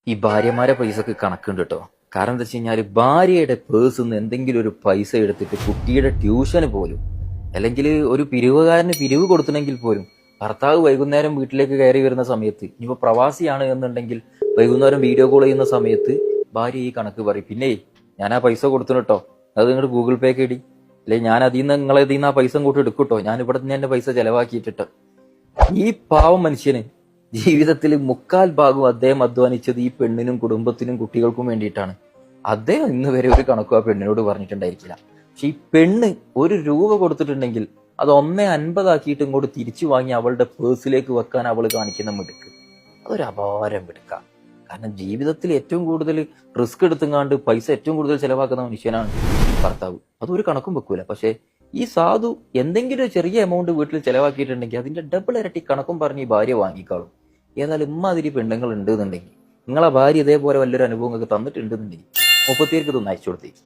ഈ ഭാര്യമാരെ പൈസക്ക് കണക്കുണ്ട് കേട്ടോ. കാരണം എന്താ വെച്ച് കഴിഞ്ഞാൽ ഭാര്യയുടെ പേഴ്സിൽ നിന്ന് എന്തെങ്കിലും ഒരു പൈസ എടുത്തിട്ട് കുട്ടിയുടെ ട്യൂഷന് പോലും, അല്ലെങ്കിൽ ഒരു പിരിവുകാരന് പിരിവ് കൊടുത്തിനെങ്കിൽ പോലും ഭർത്താവ് വൈകുന്നേരം വീട്ടിലേക്ക് കയറി വരുന്ന സമയത്ത്, ഇനിയിപ്പോൾ പ്രവാസിയാണ് എന്നുണ്ടെങ്കിൽ വൈകുന്നേരം വീഡിയോ കോൾ ചെയ്യുന്ന സമയത്ത് ഭാര്യ ഈ കണക്ക് പറയും. പിന്നെ ഞാൻ ആ പൈസ കൊടുത്തു കേട്ടോ, അത് നിങ്ങളുടെ ഗൂഗിൾ പേക്ക് ഇടി, അല്ലെ ഞാൻ അതിൽ നിന്ന് നിങ്ങളെ ഇതിൽ നിന്ന് ആ പൈസ കൂട്ടി എടുക്കൂട്ടോ, ഞാൻ ഇവിടെ നിന്ന് എന്റെ പൈസ ചെലവാക്കിയിട്ടിട്ട്. ഈ പാവം മനുഷ്യന് ജീവിതത്തിൽ മുക്കാൽ ഭാഗവും അദ്ദേഹം അധ്വാനിച്ചത് ഈ പെണ്ണിനും കുടുംബത്തിനും കുട്ടികൾക്കും വേണ്ടിയിട്ടാണ്. അദ്ദേഹം ഇന്ന് വരെ ഒരു കണക്കും ആ പെണ്ണിനോട് പറഞ്ഞിട്ടുണ്ടായിരിക്കില്ല. പക്ഷെ ഈ പെണ്ണ് ഒരു രൂപ കൊടുത്തിട്ടുണ്ടെങ്കിൽ അത് 1.50 ആക്കിയിട്ട് ഇങ്ങോട്ട് തിരിച്ചു വാങ്ങി അവളുടെ പേഴ്സിലേക്ക് വെക്കാൻ അവൾ കാണിക്കുന്ന മിടുക്ക്, അതൊരു അപാരം മിടുക്ക. കാരണം ജീവിതത്തിൽ ഏറ്റവും കൂടുതൽ റിസ്ക് എടുത്തുങ്ങാണ്ട് പൈസ ഏറ്റവും കൂടുതൽ ചെലവാക്കുന്ന മനുഷ്യനാണ് ഭർത്താവ്. അതൊരു കണക്കും വെക്കൂല. പക്ഷെ ഈ സാധു എന്തെങ്കിലും ഒരു ചെറിയ എമൗണ്ട് വീട്ടിൽ ചെലവാക്കിയിട്ടുണ്ടെങ്കിൽ അതിന്റെ ഡബിൾ ഇരട്ടി കണക്കും പറഞ്ഞ് ഈ ഭാര്യ വാങ്ങിക്കാളും. ഏതായാലും ഇമ്മാതിരി പെണ്ണുങ്ങൾ ഉണ്ട് എന്നുണ്ടെങ്കിൽ, നിങ്ങളെ ഭാര്യ ഇതേപോലെ വല്ലൊരു അനുഭവം നിങ്ങൾക്ക് തന്നിട്ടുണ്ടെന്നുണ്ടെങ്കിൽ 30 ഇതൊന്ന് അയച്ചു കൊടുത്തേ.